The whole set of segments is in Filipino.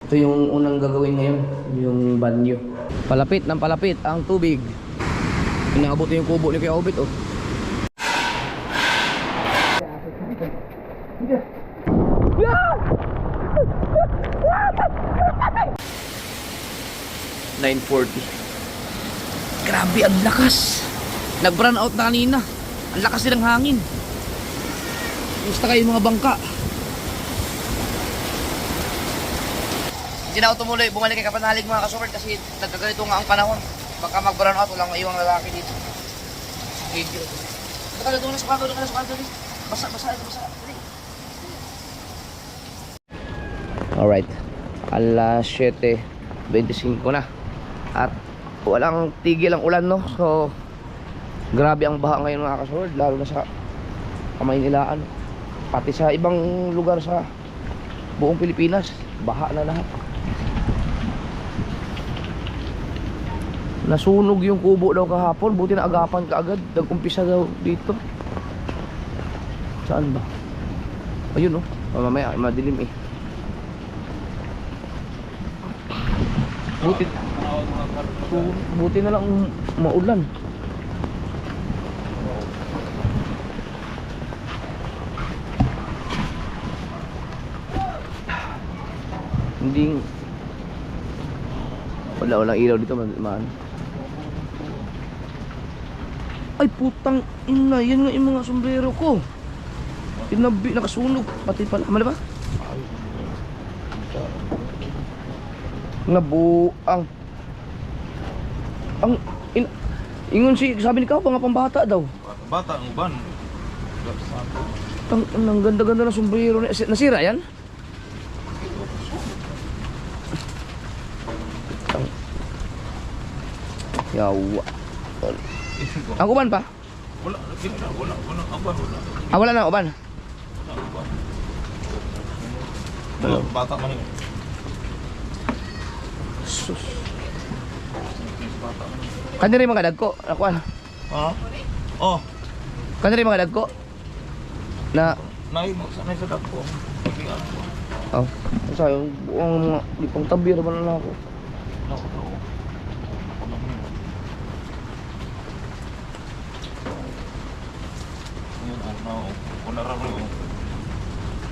Ito yung unang gagawin ngayon, yung banyo. Palapit ng palapit ang tubig. Inaabot yung kubo ni Kuya Obit, oh. Yeah! 9:40. Grabe, ang lakas. Nag-brown out na kanina. Ang lakas ng hangin. Gusto kayo mga bangka. Hindi na ako tumuloy, bumalik kay Kapanalig mga kasumert kasi nagkaganito nga ang panahon. Baka mag-brown out, walang maiwang lalaki dito. Video. Doon na sa kanto, doon na sa kanto. Basa. Alright, alas 7:25 na. At walang tigil ang ulan, no? So, grabe ang baha ngayon mga kasumert, lalo na sa Kamaynilaan. Pati sa ibang lugar sa buong Pilipinas, baha na lahat. Nasunog yung kubo daw kahapon. Buti na agapan ka agad. Nag-umpisa daw dito. Saan ba? Ayun, oh. Mamaya madilim eh. Buti na lang maulan. Hindi walang ilaw dito man. Ay putang ina, yan nga yung mga sombrero ko. Tinabi, nakasunog. Pati pala, mali ba? Nabuang. Ingon si, sabi ni Kao, mga pambata daw. Bata, ang uban. Ang ganda-ganda ng sombrero. Nasira yan? Yawa. Ang uban pa? Wala uban, wala. Wala na uban. Wala, bata man yun. Sus. Kaniri mga dagko, nakuha. Ha? Oh, Kaniri mga dagko. Na sanay sa dako. oh, sayang buong mga lipang tabi naman na ako.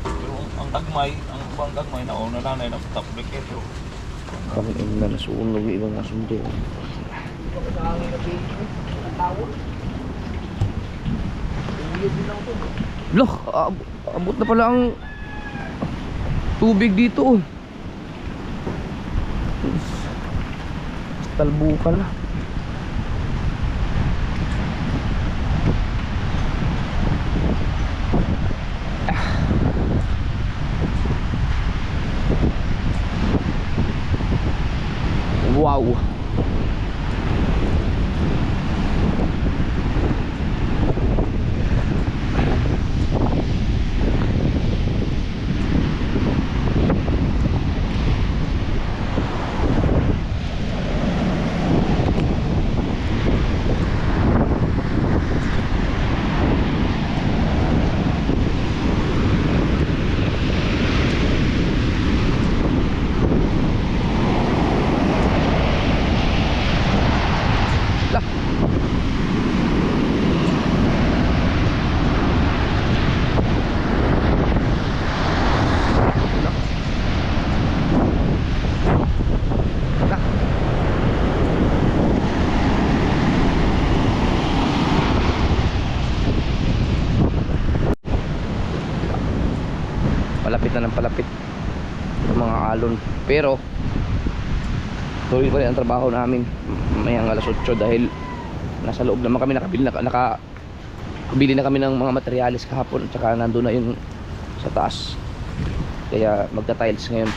Pero ang dagmay, ang ubang dagmay na o nalanay na taplik ito. Kami na nasunog yung ibang nasundi. Loh, abot na pala ang tubig dito, oh. Talbukan na. Wow. Palapit na ng palapit ng mga alon, pero tuloy pa rin ang trabaho namin mayang alas 8 dahil nasa loob naman kami, nakabili na kami ng mga materyales kahapon at saka nandun na yung sa taas, kaya magta-tiles ngayon.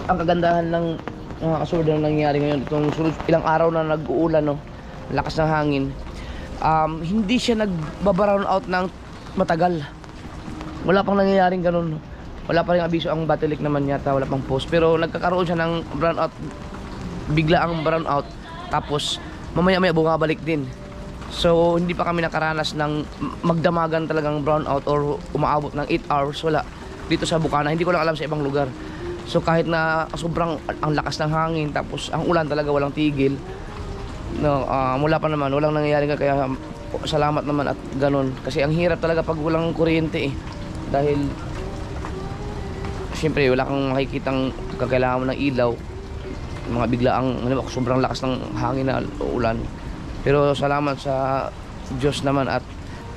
Ang kagandahan ng mga kasunod na nangyayari ngayon, itong sunod ilang araw na nag-uulan, no, lakas ng hangin, hindi siya nagba-brown out ng matagal. Wala pang nangyayaring ganun, wala pa rin abiso ang Battlefield naman yata, wala pang post, pero nagkakaroon siya ng brown out, bigla ang brown out, tapos mamaya-maya bumabalik din. So hindi pa kami nakaranas ng magdamagan talagang brownout or umaabot ng 8 hours. Wala. Dito sa Bukana, hindi ko lang alam sa ibang lugar. So kahit na sobrang ang lakas ng hangin, tapos ang ulan talaga walang tigil. No, mula pa naman walang nangyayari, kaya salamat naman at ganun. Kasi ang hirap talaga pag walang kuryente eh. Dahil siyempre wala kang makikitang kakailangan mo ng ilaw, mga biglaang sobrang lakas ng hangin na ulan. Pero salamat sa Diyos naman at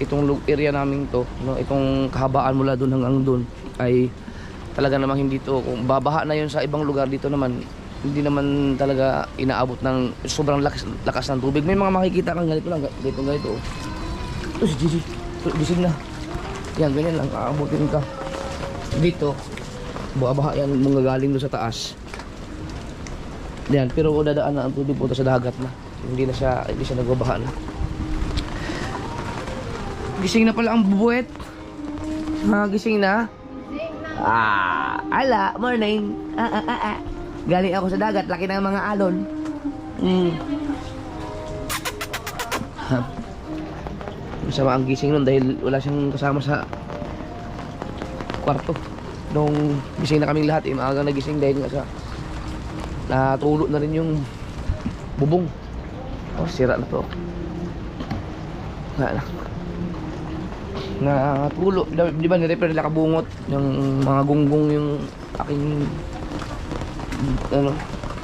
itong area namin to, no, itong kahabaan mula doon hanggang doon ay talaga namang hindi to, kung babaha na yun sa ibang lugar, dito naman hindi naman talaga inaabot ng sobrang lakas ng tubig. May mga makikita kang ganito lang, ganito. Ito si Gigi, gising na. Yan, ganyan lang, aabutin ka. Dito, baha yan, mga galing doon sa taas. Yan, pero dadaan na ang tubig punta sa dagat na. Hindi siya nagbabaha na. Gising na pala ang bubuet. Gising na? Ala, morning. Galing ako sa dagat, laki ng mga alon. Masama ang gising nun dahil wala siyang kasama sa kwarto. Nung gising na kaming lahat, maagang nagising dahil nga sa natulo na rin yung bubong. Sira na to. Natulo. Di ba nire-repair nila kabungot yung mga gunggong yung aking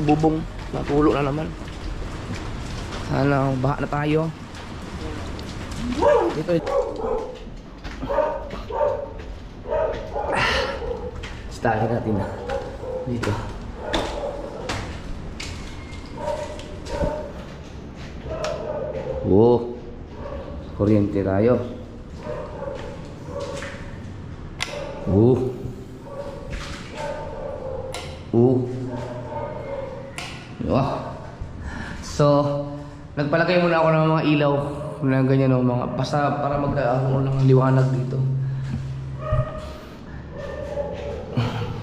bubong. Natulo na naman. Baha na tayo. Ito. Stahin natin na dito. Kuryente tayo. So, nagpalagay muna ako ng mga ilaw na ganyan, no, mga basta para magkaroon ng liwanag dito.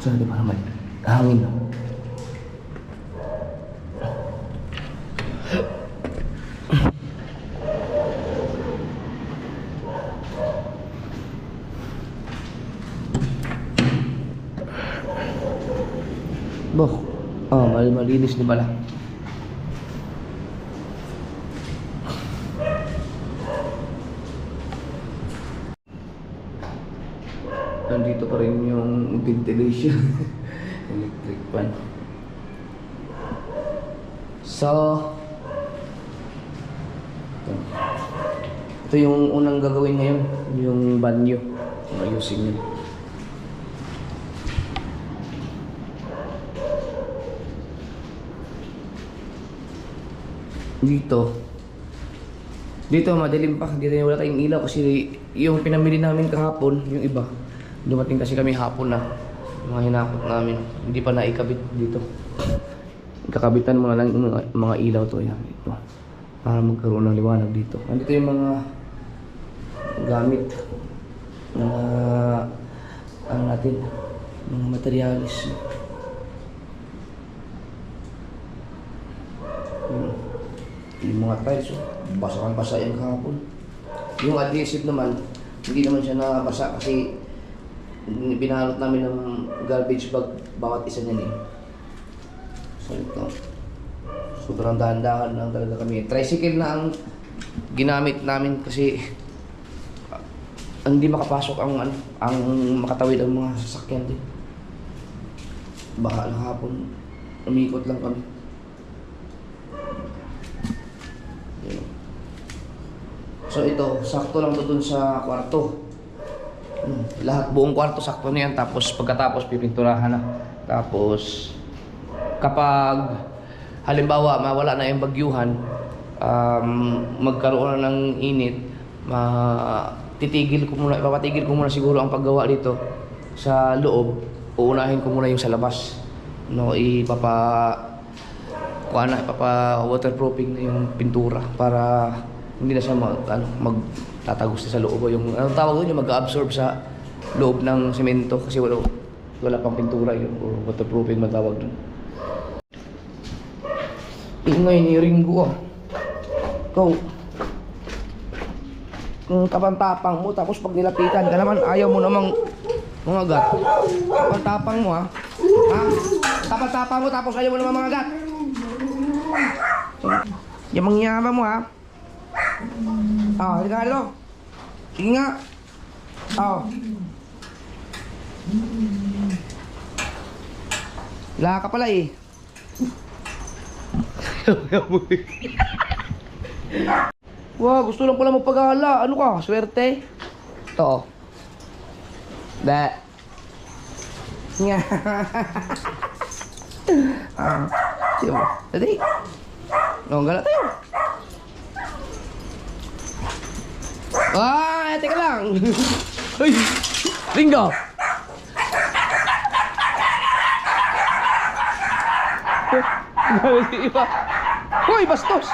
So, di ba naman hangin, no? Malinis na pala. Nandito pa rin yung ventilation. Electric fan. So, ito yung unang gagawin ngayon, yung banyo. Ayusin yun. Dito madilim pa, dito wala tayong ilaw kasi yung pinamili namin kahapon, yung iba dumating kasi kami hapon na, mga hinakot namin, hindi pa naikabit dito. Kakabitan mo na lang yung mga ilaw to, yan, ito, para magkaroon ng liwanag dito. Nandito yung mga gamit na ano natin, mga materialis. Yung mga tiles, basa yan kahapon. Yung adhesive naman, hindi naman siya nabasa kasi binalot namin ng garbage bag bawat isa niyan eh. So ito, sobrang dahan-dahan lang talaga kami. Tricycle na ang ginamit namin kasi hindi makapasok ang makatawid ang mga sasakyan din. Baka lang hapon, umikot lang kami. So ito, sakto lang doon sa kwarto. Lahat, buong kwarto sakto na yan. Tapos pagkatapos pipinturahan na. Tapos kapag halimbawa mawala na yung bagyuhan, magkaroon na ng init, ipapatigil ko muna siguro ang paggawa dito sa loob. Uunahin ko muna yung sa labas. No, ipapa waterproofing na yung pintura para hindi na siya magtatagos sa loob, o yung anong tawag doon, yung mag-absorb sa loob ng semento kasi wala pang pintura yun, o waterproofing matawag doon. Ingay ni Ringo ah. Ikaw, tapang-tapang mo, tapos pag nilapitan ka naman, ayaw mo namang mangagat. Tapang-tapang mo, ha? Ha? Tapang-tapang mo, tapos ayaw mo namang mangagat. Yamang-yaman mo, ha? Halika nga dito. Sige nga. Wala ka pala eh. Wow, gusto lang pala magpagala. Ano ka? Swerte? Ito. Da. Nga. Sige mo. Dali. Gala tayo. Teka lang. Ay, Ringo. Hoy, bastos.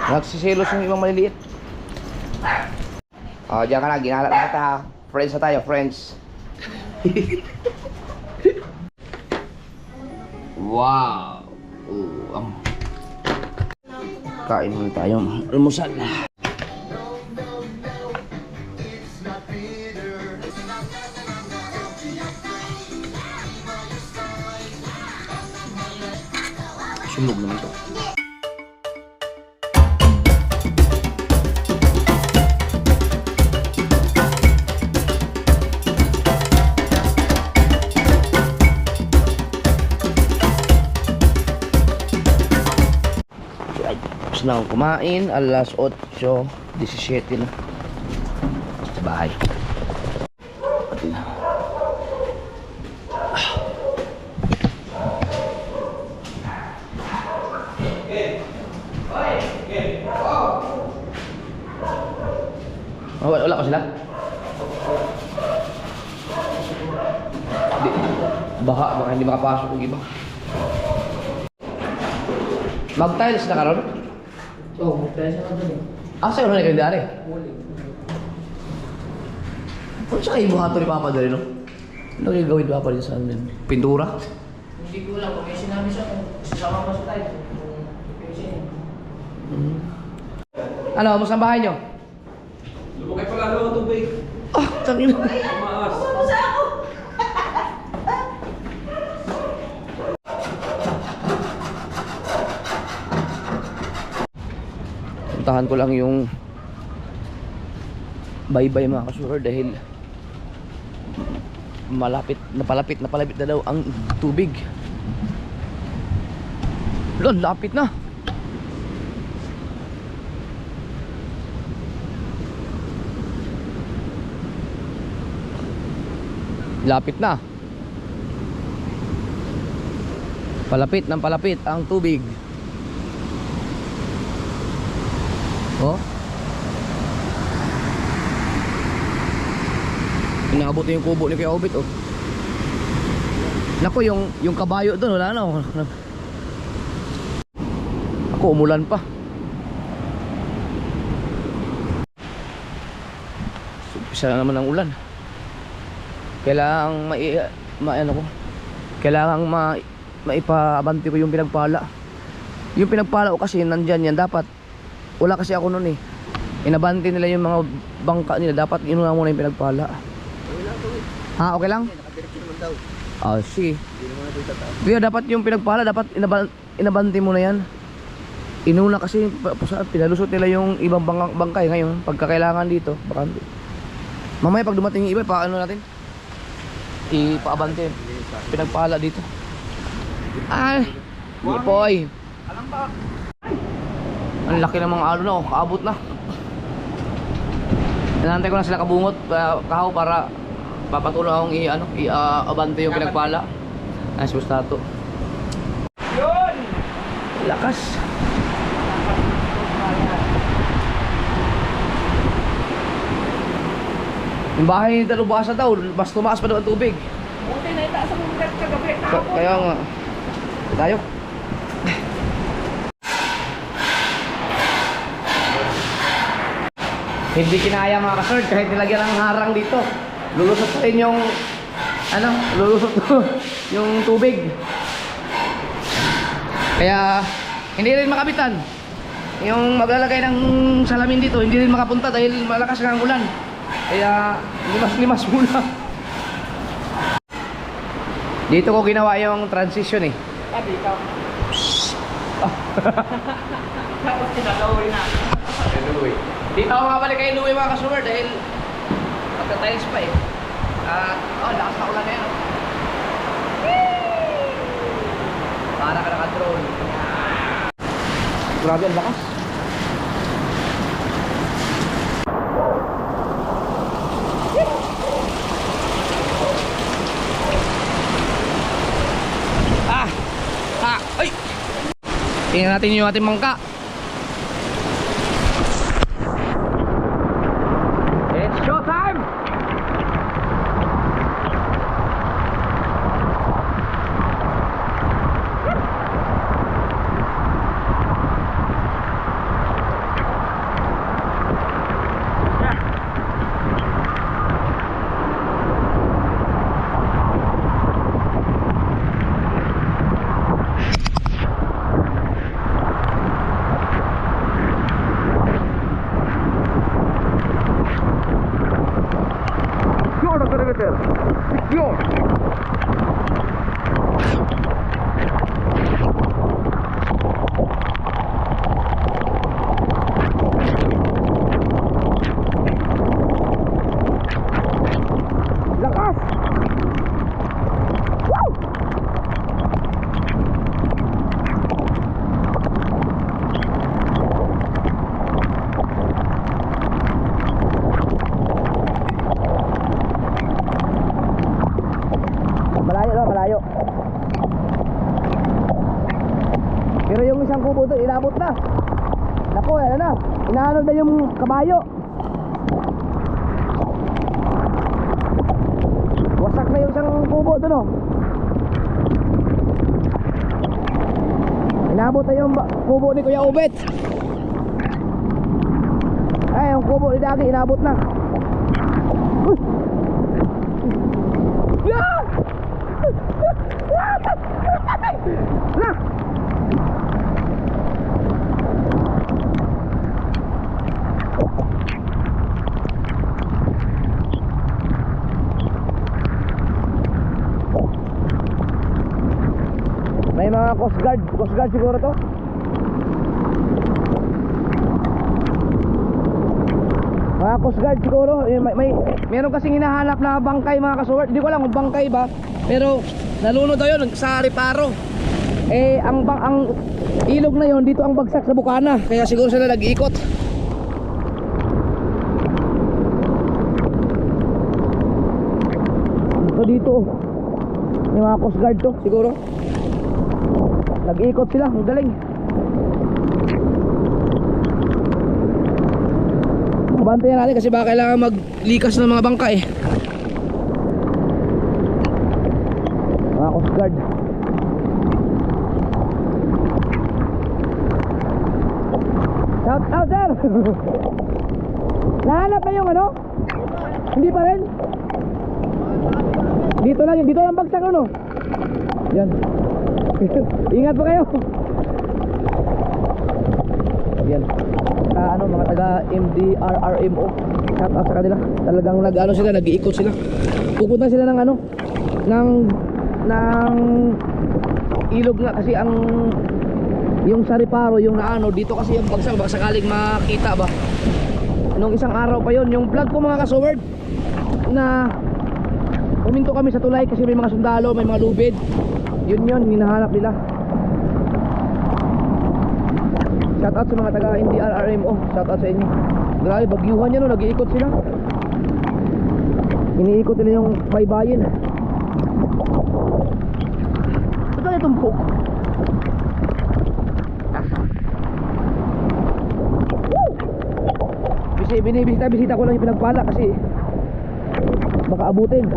Nagsisilos yung ibang maliliit. Diyan ka na, ginala na kita. Friends na tayo, friends. Wow. Kain muna tayo. Almusal. Sunog naman to. Tapos na akong kumain, alas 8:17 na sa bahay. Wala ka sila? Baka hindi makapasok yung iba. Mag-tiles na karon? Oo, mag-tiles na doon. Sa'yo na kayo dari? Kung siya kayo buhato ni Papa dari, no? Ano kayo gawin Papa rin sa amin? Pintura? Hindi ko lang, kung may sinabi siya kung sasama pa sa tayo. Ano, mas ang bahay nyo? Lumaki pa lalo ang tubig. Tangin na. Tumaas. Puntahan ko lang yung bye-bye mga kasuher dahil napalapit na daw ang tubig. Lon, lapit na. Lapit na. Palapit ang tubig. Oh. Inaabot na yung kubo ni Kuya Obit, oh. Naku, yung kabayo doon, wala na, oh. Ako, umulan pa. Isa na naman ang ulan. Kailangang kailangang maipaabante ko yung pinagpala. Yung pinagpala ko kasi nandyan yan, dapat wala kasi ako noon eh. Inabante nila yung mga bangka nila, dapat inuna muna yung pinagpala. Okay lang? Sige. Kaya dapat yung pinagpala, dapat inabante mo na yan. Inuna kasi pinalusot nila yung ibang bangkay ngayon. Pagka kailangan dito, bakante. Mamaya pag dumating yung iba, paano natin? Ipaabante pinagpala dito. Ipoy. Ang laki ng mga alon na, oh. Kaabot na. Nanantay ko na sila kabungot kahaw para papatuloy akong iabante yung pinagpala. Nice gustato. Yun! Lakas. Yung bahay ni Dalubasa daw, mas tumaas pa daw ang tubig. Buti na itaas ang mga kagabi. Kaya nga. Tayo. Hindi kinaya mga kasord kahit nilagyan ng harang dito. Lulusot pa rin yung lulusot yung tubig. Kaya Hindi rin makabitan. Yung maglalagay ng salamin dito, hindi rin makapunta dahil malakas nga ang ulan. Kaya limas-limas muna. Dito ko ginawa yung transition eh. Sabi ikaw. Tapos kinalawin na. Louie. Dito ako nga balik kay Louie mga kasumer dahil magka-tiles pa eh. At lakas na ulan na yan. Para ka naka-drone. Grabe ang lakas. Ay! Tingnan natin yung ating mangka. It's showtime! Malayo. Pero yung isang kubo doon, inabot na. Naku, ano na. Inahanod na yung kabayo. Wasak na yung isang kubo doon, oh. Inabot na yung kubo ni Kuya Ubet. Ay, yung kubo ni Dagi, inabot na. Yeah! Nah. May mga coast guard siguro to. Mga coast guard siguro. Meron kasing hinahanap na bangkay mga kasuward. Hindi ko alam kung bangkay ba, pero nalunod daw yun sa Riparo. Eh ang ilog na yon dito ang bagsak sa Bukana, kaya siguro sila nag-iikot. Dito yung mga coast guard to siguro. Nag-iikot sila, ang galing. Bantayan natin kasi baka kailangan maglikas ng mga bangka eh. Mga coast guard. Shout out sir. Nahanap na yung ano? Hindi pa rin? Dito lang bagsak ano? Yan. Ingat po kayo. Yan. Ano mga taga MDRRMO. Shout out sa kanila. Talagang nag-iikot sila. Pupunta sila ng ng ilog nga kasi yung Sariparo yung dito kasi yung bagsak baka sakaling makita ba. Nung isang araw pa yon yung vlog ko mga kasoward na puminto kami sa tulay kasi may mga sundalo, may mga lubid. Yun hinahanap nila. Shout out sa mga taga NDRRMO. Shout out sa inyo. Grabe, bagyuhan yan, no? Nag-iikot sila. Iniikot nila yung baybayin. Ito na tumpok. Bisita ko lang yung pinagpala kasi baka abutin.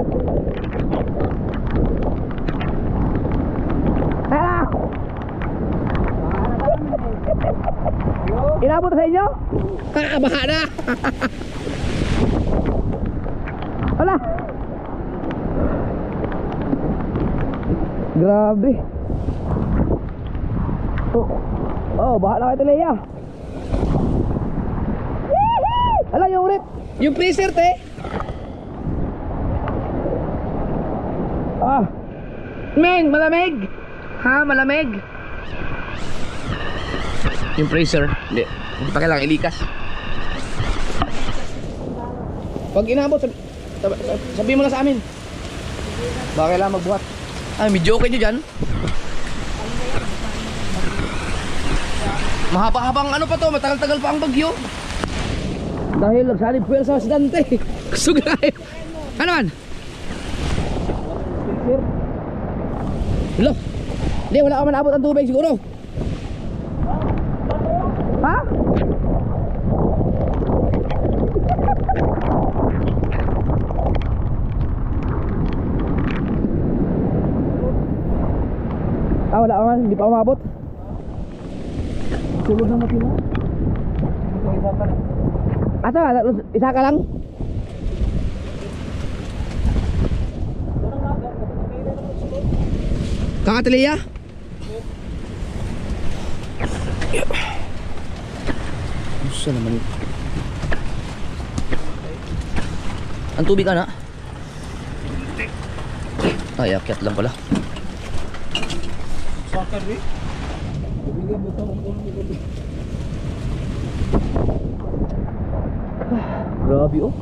Inabot sa inyo? Baha na. Hala. Grabe. Oh. Oh, bahala kayo Leia. Hala yung rep. Yung freezer te. Ah. Meng, malamig. Ha, malamig. Yung freezer. Hindi pa kailangan ilikas. Pag inabot, sabihin mo na sa amin. Baka kailangan magbuhat. Ay, medyo okay nyo dyan. Mahaba-habang ano pa to, matagal-tagal pa ang bagyo. Dahil nagsalib fuel sa asidante. Kusog na kayo. Ano man? Hello? Hindi, wala ka man abot ang tubig siguro. Ha? Ah, wala ka man, hindi pa umabot. Sulod na matila. Asa, isa ka lang? Kakatiliya? Gusto naman ito. Ang tubig ka na? Ay, akyat lang pala. Sakar eh. Bibigyan mo ito ang Grabe oh.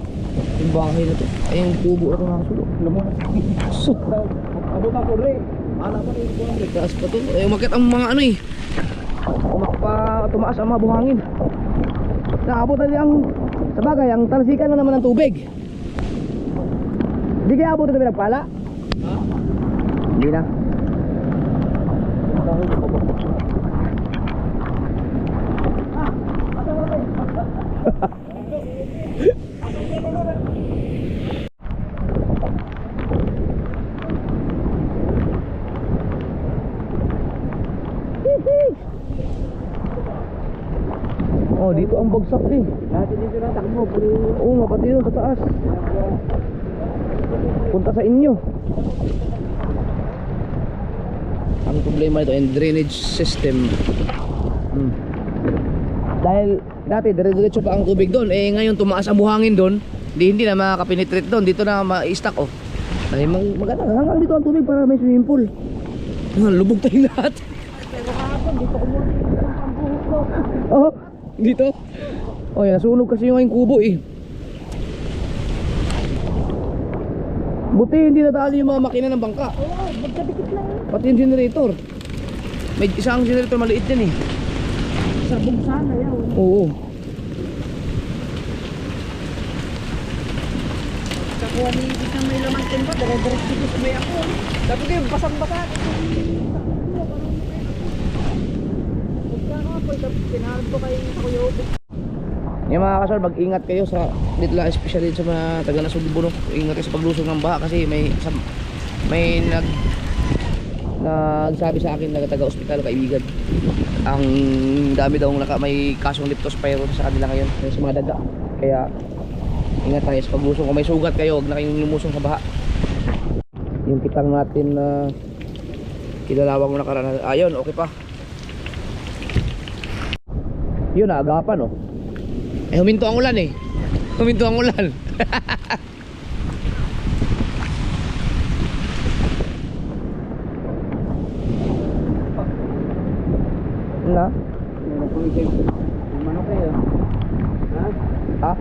Yung bahay na to. Ay, yung kubo na ito nakasulok. Alam mo na. So, abot ako rin. Ala pa rin ko rin. taas pa to. Ay, umakyat ang mga ano eh. Tumaas ang mga buhangin. Naabot na ang sa bagay, ang talsikan na naman ng tubig. Hindi kaya abot na pinagpala? Ha? Hindi na. Oh, dito ang bagsak eh. Dati dito lang takbo. Oo nga, pati yun sa taas. Punta sa inyo. Ang problema ito yung drainage system. Dahil dati dire-diretso pa ang tubig doon. Eh ngayon tumaas ang buhangin doon. Hindi na makakapenetrate doon. Dito na ma-stack oh. Dahil maganda. Hanggang dito ang tubig para may swimming pool. Lubog tayong lahat. Oh, dito. Oh, yan, nasunog kasi yung aking kubo eh. Buti hindi nadali yung mga makina ng bangka. Oo, magkabikit lang yun. Pati yung generator. May isang generator maliit din eh. Sabog sana yaw. Oo. Kakuha ni isang may laman timba, dire-diretso dito sa may ako. Dapat kayo basang-basa. Pinaharap ko kay Kuya Ubo. Yung mga kasal, mag-ingat kayo sa dito lang, especially sa mga taga Nasugbo, no? Ingat kayo sa paglusong ng baha kasi may nagsabi sa akin na taga ospital kaibigan. Ang dami daw may kasong leptospirose sa kanila ngayon sa mga daga. Kaya ingat tayo sa paglusong. Kung may sugat kayo, huwag na kayong lumusong sa baha. Yung kitang natin na kinalawang mo nakaraan. Ayun, okay pa. Yun, naagapan oh. Eh, huminto ang ulan eh. Huminto ang ulan. Na? Manok kayo. Ha? Ha?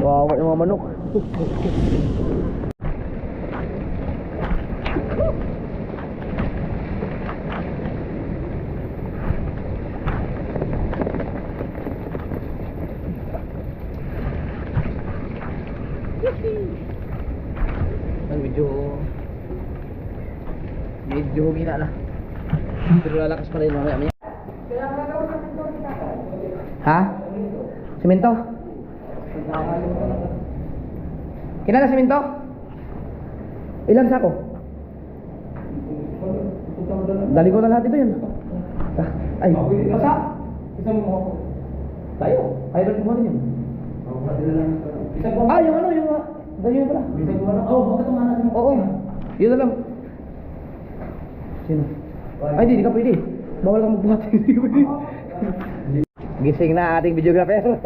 Wawa yung mga manok. Medyo humina na. Pero lalakas pa rin mamaya maya. Ha? Simento? Kinala simento? Ilan sako? Dali ko na lahat ito yun. Ay, basa! Isang mo ako. Tayo. Ay, ba't kumuha yun? Ah, yung ano, yung... Ganyan pala. Isang mo na. Oh, bakit ang Oo. Yun na lang. Sino? Ay, di ka pwede. Bawal kang magbuhat. Gising na ating videographer.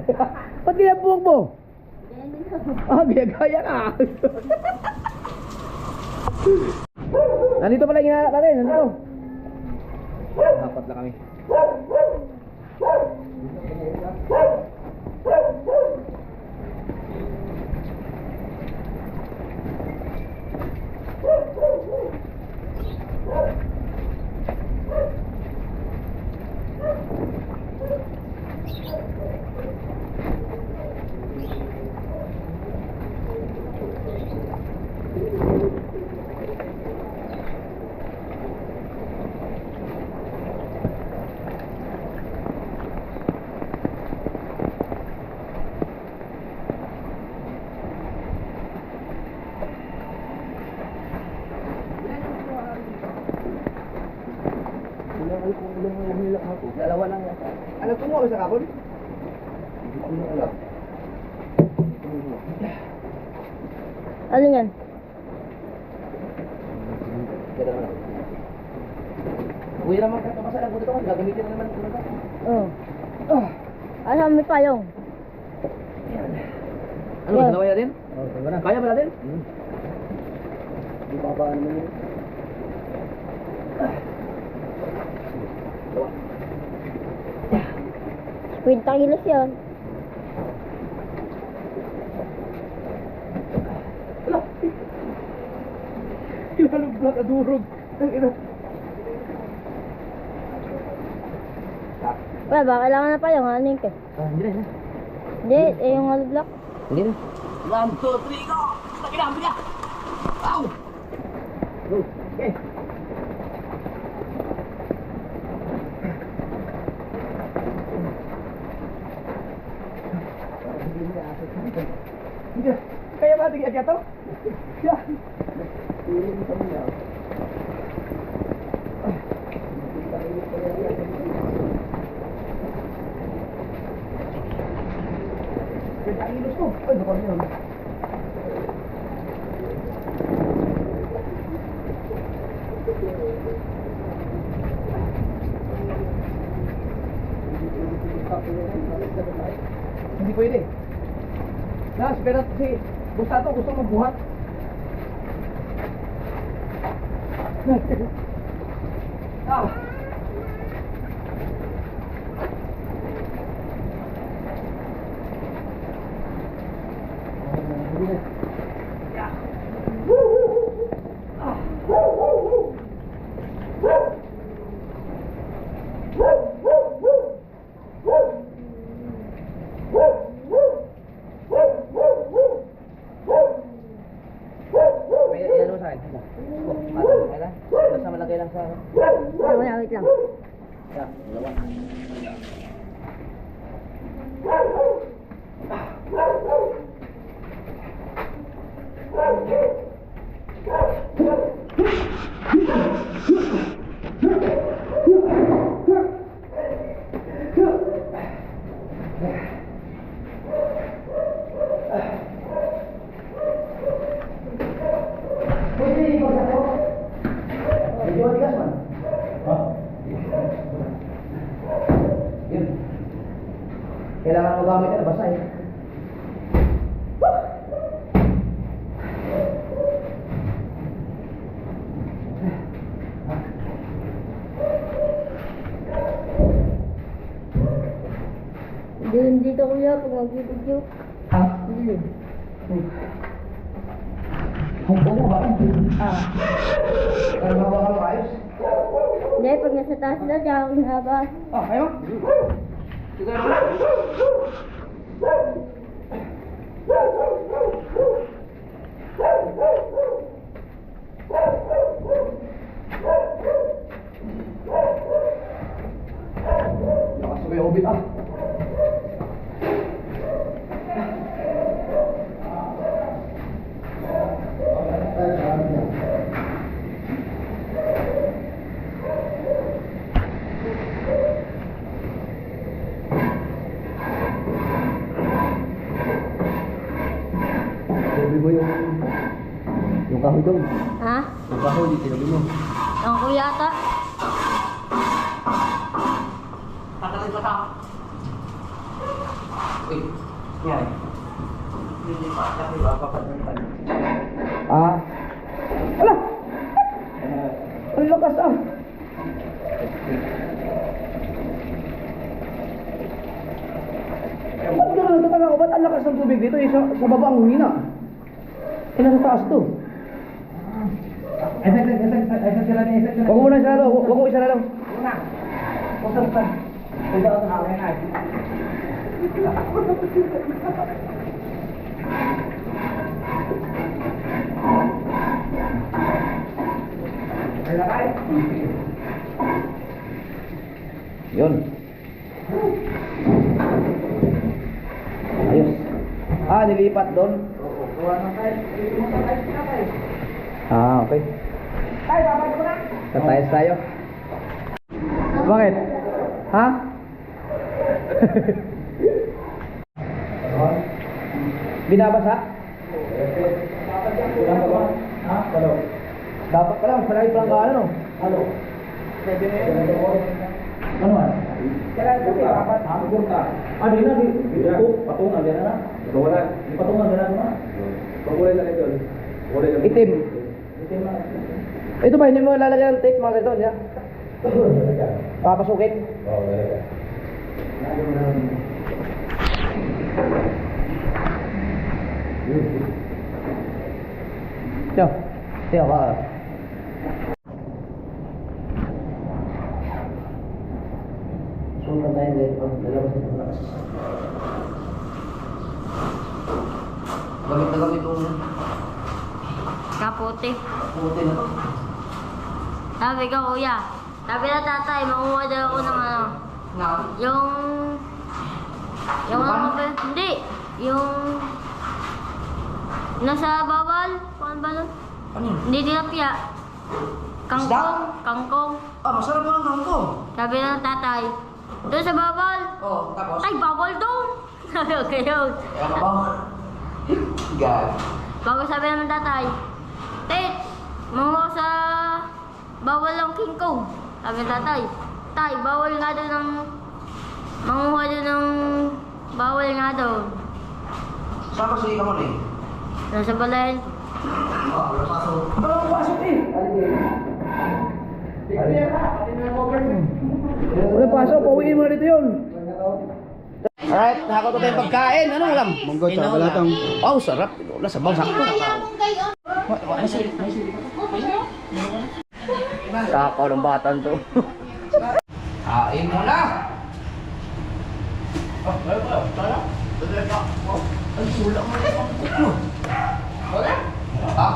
Ba't ginabuk mo? Ah, ginagaya ka. Nandito pala yung hinahanap natin. Nandito. Dapat lang kami. Dalawa lang yan. Ano kumuha ka sa kapon? Hindi ko alam. Ano yan? Uy naman ka kapasa lang dito. Gagamitin na naman ito. Oo. Ano may payong? Ano, Yeah. dalawa natin? Kaya ba natin? Di ba ba naman yun? 20 kilos yan. Ilalog na kadurog. Wala ba? Kailangan na payong. Ano yun ka? Hindi na. Hindi, yung hollow block. Hindi na. 1, 2, 3, go! Kita kinambi ka! Ow! Go. Okay. Kaya ba tingin ka to? Yan. Kaya ilos ko. Ay, naku yun. Hindi pwede. Pero si Bustato gusto magbuhat. Ah. Ayan mo sa akin. Matangay lang. Basta malagay lang sa akin. Wait lang. Yeah, dalawa. Medyo matigas man. Yun. Kailangan mo gamit yan, basa eh. Dito kuya, pag mag-video. Ha? Hindi. Humpo mo ba? Kaya mabaka mo ayos? Hindi, pag nasa taas na, diyan ako nabas. Ah, kayo? Sige mo. Nakasabay obit ah. Sabi mo yung kahoy doon. Ha? Yung kahoy, di tinabi mo. Ang kuya ata. Uy, yan. Ah. Ala! Ang lakas ah! Ba't gano'n nagtataka ko? Ba't ang lakas ng tubig dito? Eh, sa baba ang humina. Eh, nasa taas to. Huwag mo muna isarado. Huwag mo isarado. Yun. Ayos. Ah, nilipat doon? Ah, okay. Tatayos tayo. Bakit? Ha? Binabasa? Dapat pala, mas malaki palang ka ano? Ano? Ano man? Ah, di na, di. Patungan, di na. Patungan, di na. Itim. Ito ba, hindi mo lalagyan ng tape mga ganito niya? Papasukin? Tiyo, baka. Sultan tayo dito. Dalawang sa lakas. Gamit na gamit itong Kaputi. puti na to. Sabi ko, kuya. Sabi na tatay, makuha daw ako ng ano. Yung... Yung ano ba? Hindi. Yung... Nasa bawal. Paano ba nun? Ano yun? Hindi tilapia. Kangkong. Kangkong. Ah, masarap mga kangkong. Sabi na tatay. Doon sa bawal. Oh, tapos? Ay, bawal doon. Sabi ko kayo. Kaya ka ba? Gag. Bago sabi naman tatay. Tet, mga sa bawal ng King Kong. Sabi ng tatay. Tay, bawal nga doon ng... Manguha doon ng... Bawal nga doon. Saan kasi ka man eh? Nasa balayan. Wala pasok eh. Wala pasok, pauwiin mo na dito yun. Alright, nakakot na tayong pagkain. Anong ulam? Munggo tsaka balatong. Oh, sarap. Wala sabaw, sakto. Takaw ng batan to. Kain mo na. Ay, sulang mo na yung kulo. Ha?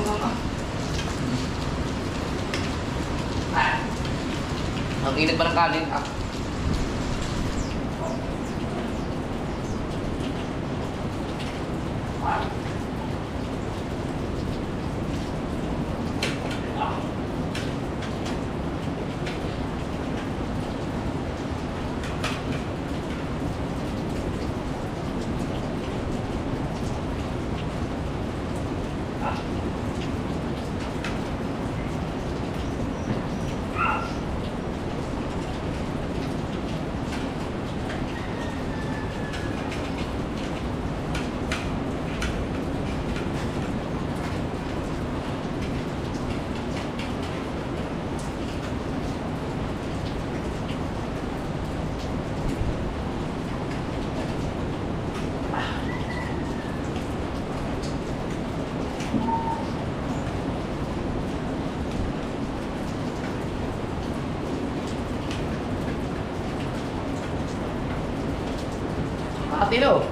muna. Ang init pa ng kanin, ah. Tilo.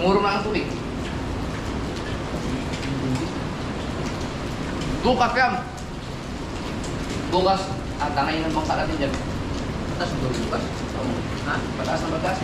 Muro na ang tubig. Bukas yan. Bukas. At tangay ng bangka natin dyan. Pataas ng tubig bukas. Ha? Pataas ng bagas.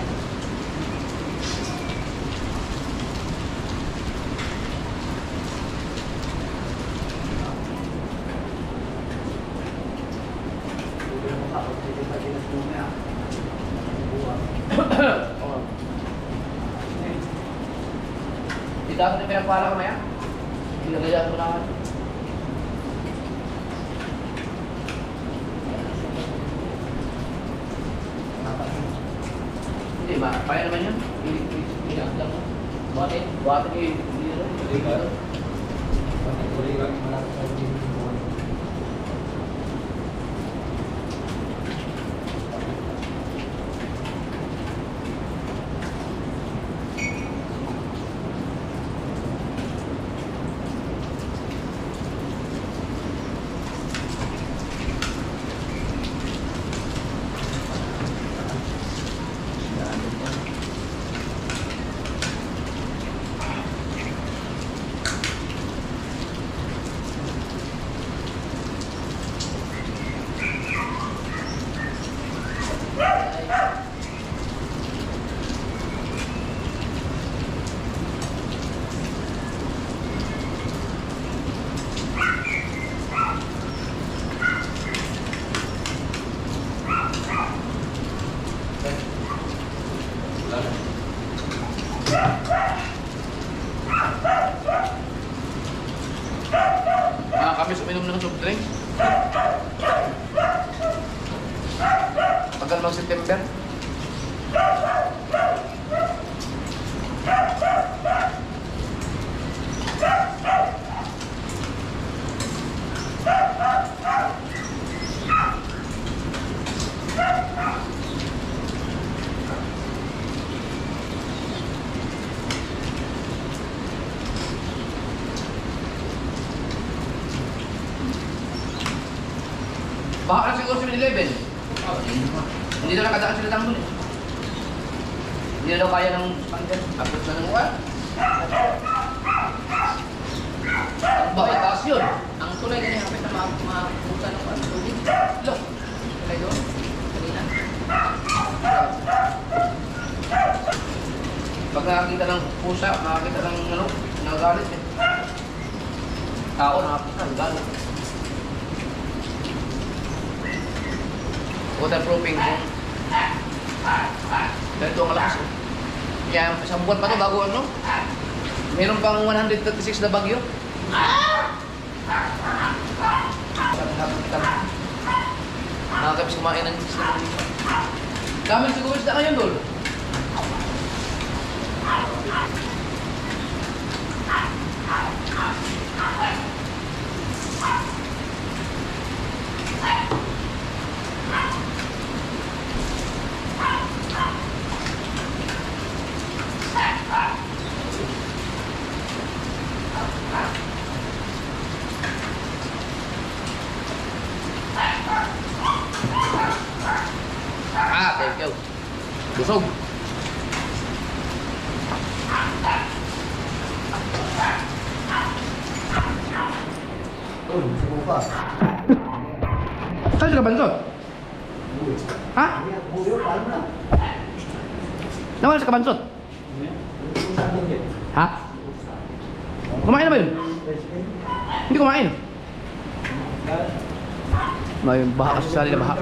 Tidak ako na pinagpala ko na yan. Pinagayaan ko naman. Hindi ba? Kaya naman yun. Pinag lang mo. Buhatin. Buhatin eh. Hindi na rin. Hindi na rin. Kami uminom ng soft drink. Tagal ng September. Baka na siguro sa 7-Eleven. Hindi na nakadaan sila lang dun eh. Hindi na daw kaya ng panggan. Tapos na ng uwan. Bakit taas yun? Ang tulay ganyan kapit na mabuta ng ano tubig. Look. Tulay doon. Kanina. Pag nakakita ng pusa, nakakita ng ano, nagalit eh. Tao nakakita, nagalit. Waterproofing kung ganito ang lakas. Kaya isang buwan pa ito bago ano. Meron pang 136 na bagyo. Nakakapis kumain ng isda. Dami siguro isda ngayon doon. Thank you. Busog. Saan ka bansot? Ha? Nawala sa kabansot? Ha? Kumain na ba yun? Hindi kumain. May baha kasi sa na baha.